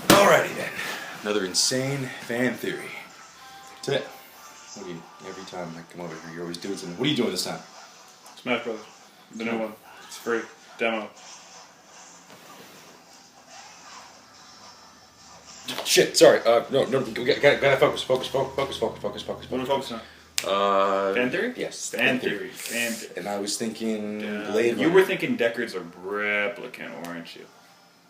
Alrighty then. Another insane fan theory. Today, every time I come over here, you're always doing something. What are you doing this time? Smash Brothers. The new one. It's free. Demo. Shit, sorry. No, gotta focus. What are we focusing on? Fan theory? Yes. Fan theory. Fan theory. And I was thinking Blade Runner. You were thinking Deckard's a replicant, weren't you?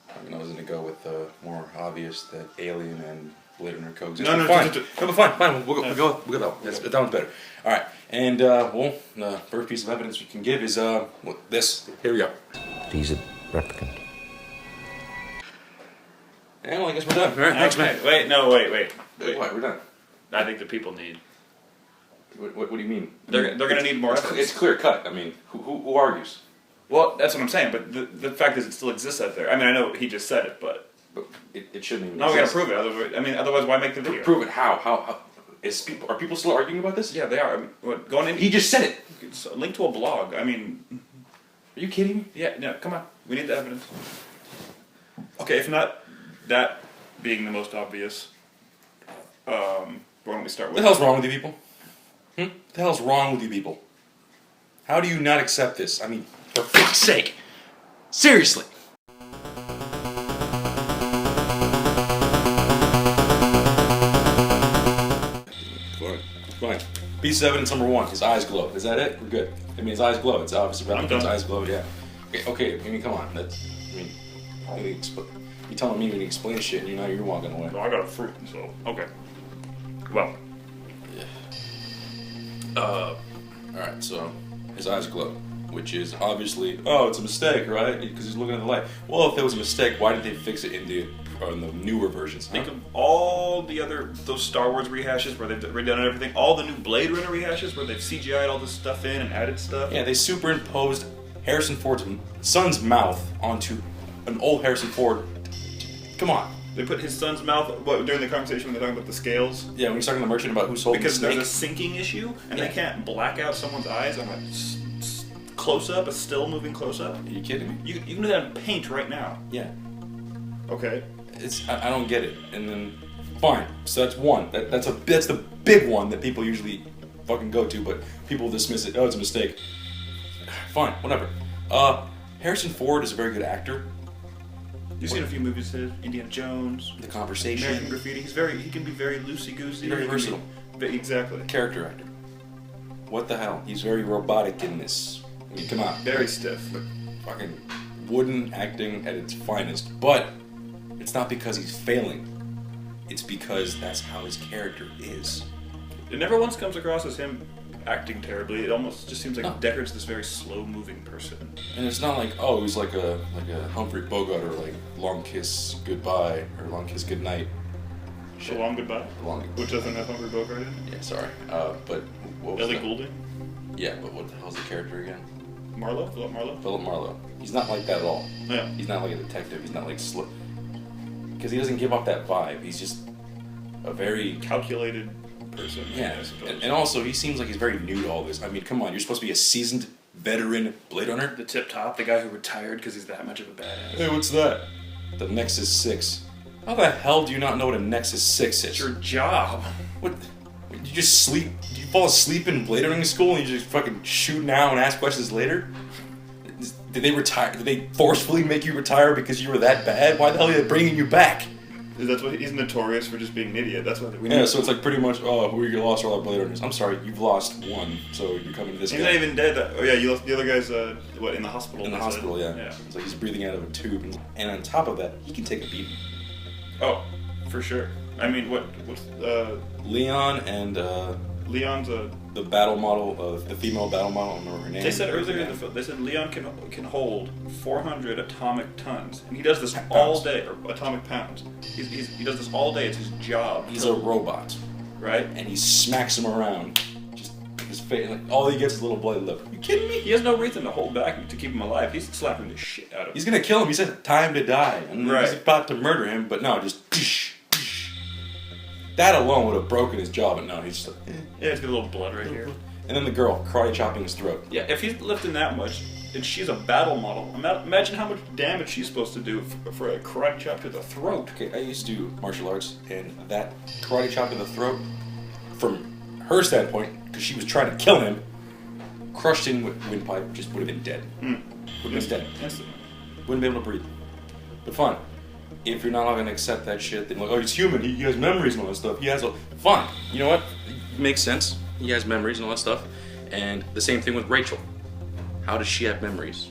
I mean, I was gonna go with more obvious that Alien and Blade Runner coexist. No, fine. We'll go with that one. That one's better. All right, and the first piece of evidence we can give is this. Here we go. He's a replicant. Yeah, well, I guess we're done. All right, thanks, man. Wait. What? We're done. I think the people need. What do you mean? They're gonna need more evidence. It's clear cut. I mean, who argues? Well, that's what I'm saying, but the fact is it still exists out there. I mean, I know he just said it, but it shouldn't even. No, we gotta prove it. Otherwise, why make the video? Prove it. How? Are people still arguing about this? Yeah, they are. I mean, going in. He just said it. It's a link to a blog. I mean, are you kidding me? Yeah. No, come on. We need the evidence. Okay, if not that being the most obvious, why don't we start with? What the hell's wrong with you people? What the hell's wrong with you people? How do you not accept this? I mean, for fuck's sake! Seriously! Fine. Piece of evidence number one, his eyes glow. Is that it? We're good. I mean, his eyes glow. It's obviously Replicant's eyes glow, yeah. Okay, I mean, come on. You're telling me we need to explain shit and you're walking away. Well, I got a fruit, so, okay. Well. Alright, so his eyes glow, which is obviously, it's a mistake, right? Because he's looking at the light. Well, if there was a mistake, why did they fix it in the newer versions? Think of all those Star Wars rehashes where they've redone everything, all the new Blade Runner rehashes where they've CGI'd all this stuff in and added stuff. Yeah, they superimposed Harrison Ford's son's mouth onto an old Harrison Ford. Come on. They put his son's mouth during the conversation when they're talking about the scales. Yeah, when he's talking to the merchant about who's holding the snake. Because there's a syncing issue, and they can't black out someone's eyes on a close-up, a still moving close-up. Are you kidding me? You can do that in paint right now. Yeah. Okay. I don't get it. And then, fine. So that's one. That's the big one that people usually fucking go to, but people dismiss it. Oh, it's a mistake. Fine, whatever. Harrison Ford is a very good actor. You've seen a few movies of his, Indiana Jones, The Conversation, American Graffiti. He can be very loosey-goosey. Very versatile. Exactly. Character actor. What the hell? He's very robotic in this. I mean, come on. Very stiff. Fucking wooden acting at its finest. But it's not because he's failing. It's because that's how his character is. It never once comes across as him acting terribly. It almost just seems like Deckard's this very slow-moving person. And it's not like, he's like a Humphrey Bogart or like Long Kiss Goodbye or Long Kiss Goodnight. Shit. A Long Goodbye? Which doesn't have Humphrey Bogart in it? Yeah, sorry. But what was Ellie that? Goulding? Yeah, but what the hell's the character again? Marlowe? Philip Marlowe? Philip Marlowe. He's not like that at all. Yeah. He's not like a detective. He's not like slow. Because he doesn't give off that vibe. He's just a very calculated person. Yeah, and also he seems like he's very new to all this. I mean, come on, you're supposed to be a seasoned veteran Blade Runner. The tip top, the guy who retired because he's that much of a badass. Hey, what's that? The Nexus 6. How the hell do you not know what a Nexus 6 is? It's your job. What? You just sleep? Do you fall asleep in Blade Running school and you just fucking shoot now and ask questions later? Did they retire? Did they forcefully make you retire because you were that bad? Why the hell are they bringing you back? That's what he's notorious for, just being an idiot. That's what we know. Yeah, so it's like pretty much, you lost all our Blade Runners. I'm sorry, you've lost one, so you're coming to this guy. He's not even dead. Oh yeah, you lost the other guy's, in the hospital? In the hospital, yeah. It's like he's breathing out of a tube. And on top of that, he can take a beating. Oh, for sure. I mean, what's Leon and, Leon's the battle model, the female battle model, I don't remember her name. They said earlier in the film, Leon can hold 400 atomic tons, and he does this all day, or atomic pounds. He does this all day. It's his job. He's a robot, right? And he smacks him around. Just his face, like all he gets is a little bloody lip. You kidding me? He has no reason to hold back to keep him alive. He's slapping the shit out of him. He's gonna kill him. He said, "Time to die," and he's about to murder him. But no, just. That alone would have broken his jaw, but no, he's just like, yeah, he's got a little blood right here. And then the girl karate chopping his throat. Yeah, if he's lifting that much, and she's a battle model. Imagine how much damage she's supposed to do for a karate chop to the throat. Okay, I used to do martial arts, and that karate chop to the throat, from her standpoint, because she was trying to kill him, crushed him with windpipe, just would have been dead. Would have been dead. Instantly. Wouldn't be able to breathe. But fine. If you're not all gonna accept that shit, then like, oh, he's human, he has memories and all that stuff. He has a... Fine. You know what? It makes sense. He has memories and all that stuff. And the same thing with Rachel. How does she have memories?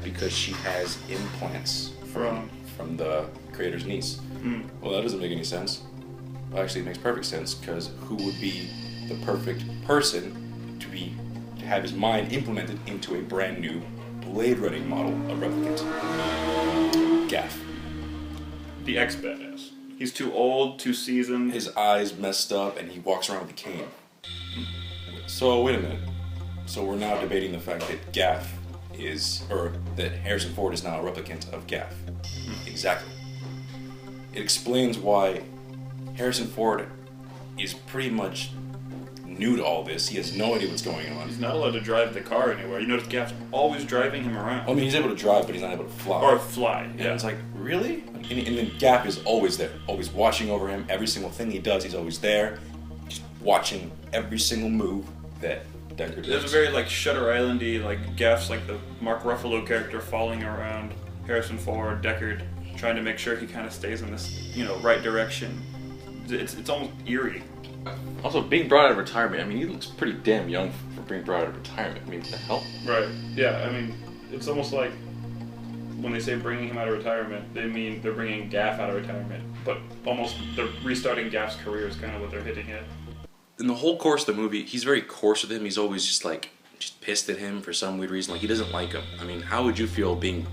Because she has implants from the creator's niece. Well, that doesn't make any sense. Well, actually, it makes perfect sense, because who would be the perfect person to have his mind implemented into a brand new blade running model of Replicant? Gaff. The ex-badass. He's too old, too seasoned. His eyes messed up, and he walks around with a cane. So, wait a minute. So we're now debating the fact that Gaff is, or that Harrison Ford is now a replicant of Gaff. Exactly. It explains why Harrison Ford is pretty much new to all this. He has no idea what's going on. He's not allowed to drive the car anywhere. You notice Gaff's always driving him around. I mean, he's able to drive, but he's not able to fly. Or fly, yeah. And it's like, really? And then Gaff is always there, always watching over him. Every single thing he does, he's always there, just watching every single move that Deckard does. There's a very like Shutter Island-y, like Gaff's like the Mark Ruffalo character following around Harrison Ford, Deckard, trying to make sure he kind of stays in this, right direction. It's almost eerie. Also, being brought out of retirement, I mean, he looks pretty damn young for being brought out of retirement. I mean, what the hell? Right. Yeah, I mean, it's almost like when they say bringing him out of retirement, they mean they're bringing Gaff out of retirement, but almost they're restarting Gaff's career is kind of what they're hitting at. In the whole course of the movie, he's very coarse with him. He's always just pissed at him for some weird reason. Like, he doesn't like him. I mean, how would you feel being,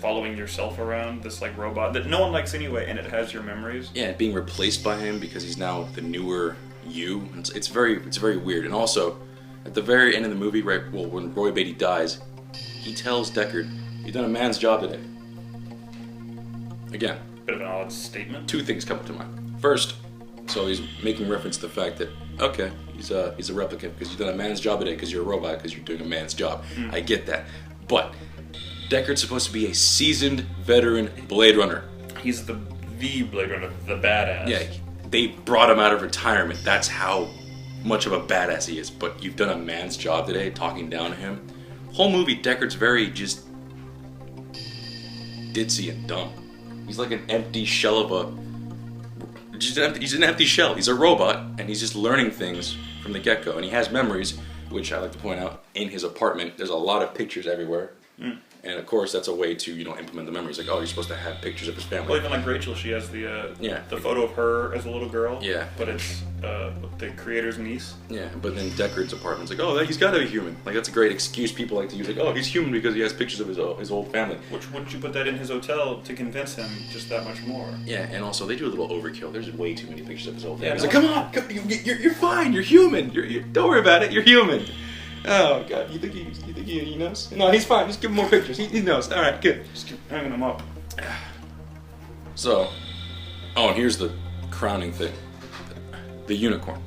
following yourself around, this like robot that no one likes anyway, and it has your memories? Yeah, being replaced by him because he's now the newer you. It's very weird. And also, at the very end of the movie, right, well, when Roy Beatty dies, he tells Deckard, "You've done a man's job today." Again, Bit of an odd statement. two things come to mind. First, so he's making reference to the fact that, okay, he's a replicant because you've done a man's job today because you're a robot because you're doing a man's job. I get that. But Deckard's supposed to be a seasoned veteran Blade Runner. He's the Blade Runner, the badass. Yeah, they brought him out of retirement. That's how much of a badass he is. But you've done a man's job today, talking down to him. Whole movie, Deckard's very just ditzy and dumb. He's like an empty shell of he's an empty shell. He's a robot, and he's just learning things from the get-go. And he has memories, which I like to point out, in his apartment. There's a lot of pictures everywhere. And of course, that's a way to, implement the memories. Like, oh, you're supposed to have pictures of his family. Well, even like Rachel, she has the photo of her as a little girl. Yeah. But it's the creator's niece. Yeah, but then Deckard's apartment's like, oh, he's got to be human. Like, that's a great excuse people like to use. Like, oh, he's human because he has pictures of his old family. Which, wouldn't you put that in his hotel to convince him just that much more? Yeah, and also, they do a little overkill. There's way too many pictures of his old family. Yeah, He's like, come on, you're fine, you're human. Don't worry about it, you're human. Oh, God, you think he knows? No, he's fine, just give him more pictures. He knows. All right, good. Just keep hanging them up. So, and here's the crowning thing. The unicorn.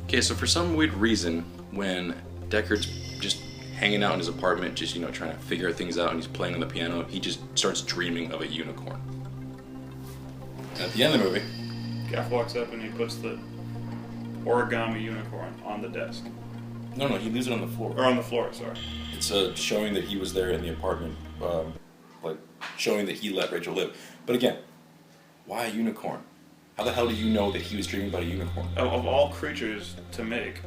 Okay, so for some weird reason, when Deckard's just hanging out in his apartment, just, trying to figure things out, and he's playing on the piano, he just starts dreaming of a unicorn. And at the end of the movie, Gaff walks up and he puts the origami unicorn on the desk. No, he leaves it on the floor. Or on the floor, sorry. It's showing that he was there in the apartment, showing that he let Rachel live. But again, why a unicorn? How the hell do you know that he was dreaming about a unicorn? Of all creatures to make.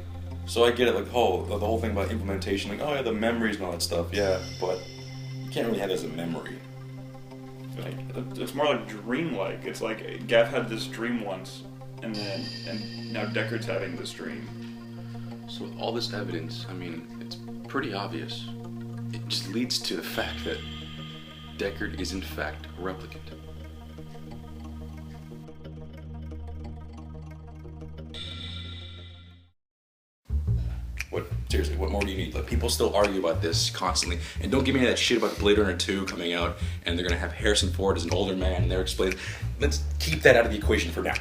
So I get it, like the whole thing about implementation, like, oh yeah, the memories and all that stuff, yeah, but you can't really have it as a memory. Like, it's more like dreamlike. It's like Gaff had this dream once, and now Deckard's having this dream. So with all this evidence, I mean, it's pretty obvious. It just leads to the fact that Deckard is in fact a replicant. Seriously, what more do you need? Like, people still argue about this constantly, and don't give me that shit about Blade Runner 2 coming out, and they're gonna have Harrison Ford as an older man, and they're explaining. Let's keep that out of the equation for now.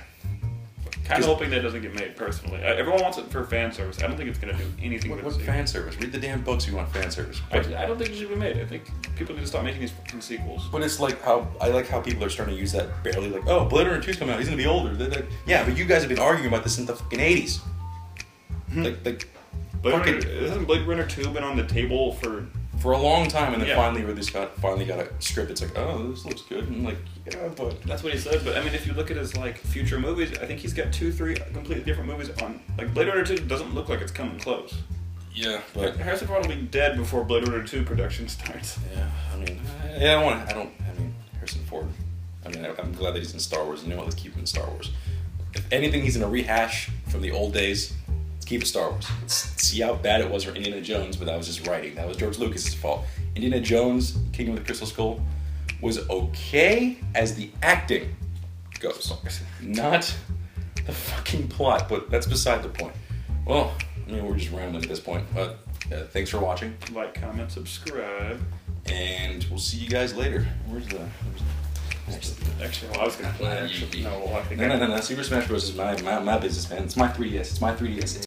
Kind of hoping that doesn't get made, personally. Everyone wants it for fan service. I don't think it's going to do anything What with fan service? Read the damn books if you want fan service. I don't think it should be made. I think people need to stop making these fucking sequels. But it's like how people are starting to use that barely, like, oh, Blade Runner 2's coming out, he's gonna be older. Yeah, but you guys have been arguing about this in the fucking 80s. Like Hasn't Blade Runner 2 been on the table for a long time, and then finally Ridley Scott finally got a script. It's like, oh, this looks good, and like, yeah, but that's what he said. But I mean, if you look at his like future movies, I think he's got 2-3 completely different movies on. Like Blade Runner 2 doesn't look like it's coming close. Yeah, but Harrison Ford will be dead before Blade Runner 2 production starts. Yeah, I mean, Harrison Ford. I mean, I'm glad that he's in Star Wars. You know what? Let's keep him in Star Wars. If anything, he's in a rehash from the old days. Let's keep it Star Wars. Let's see how bad it was for Indiana Jones, but that was just writing. That was George Lucas's fault. Indiana Jones, Kingdom of the Crystal Skull, was okay as the acting goes. Not the fucking plot, but that's beside the point. Well, I mean, we're just rambling at this point, but thanks for watching. Like, comment, subscribe. And we'll see you guys later. Actually, well, I was going to play. No, Super Smash Bros. Is my business, man. It's my 3DS. It's my 3DS.